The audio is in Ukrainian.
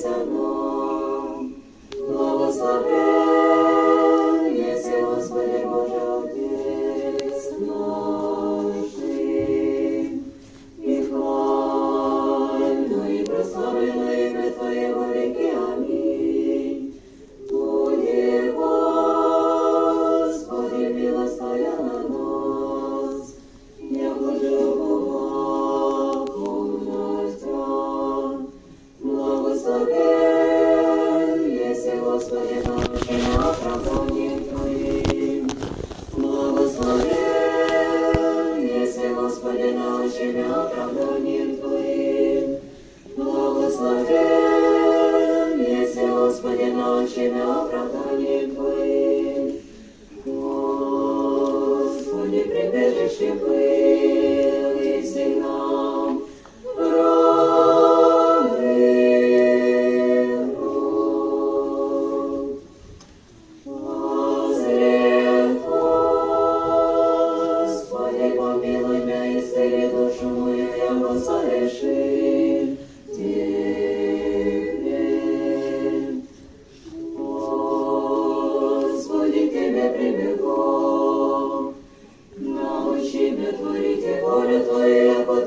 помилуйся нам. Благословен єси, Господи Боже, Отець наший, і хвально, і прославлено ім'я Твоє во віки. Амінь. Буди, Господи, милость Твоя на нас, яко живого повностя. Благословен єси, Господи, научи оправданням Твоїм. Благословен єси, Господи, научи оправданням Твоїм. Благословен єси, Господи, научи оправданням Твоїм. Господи, прибежище был, если нам Господи, помилуй меня, исцели душу мою, я согрешил Тебе. Господи, к Тебе прибегу, научи меня творить волю Твою, яко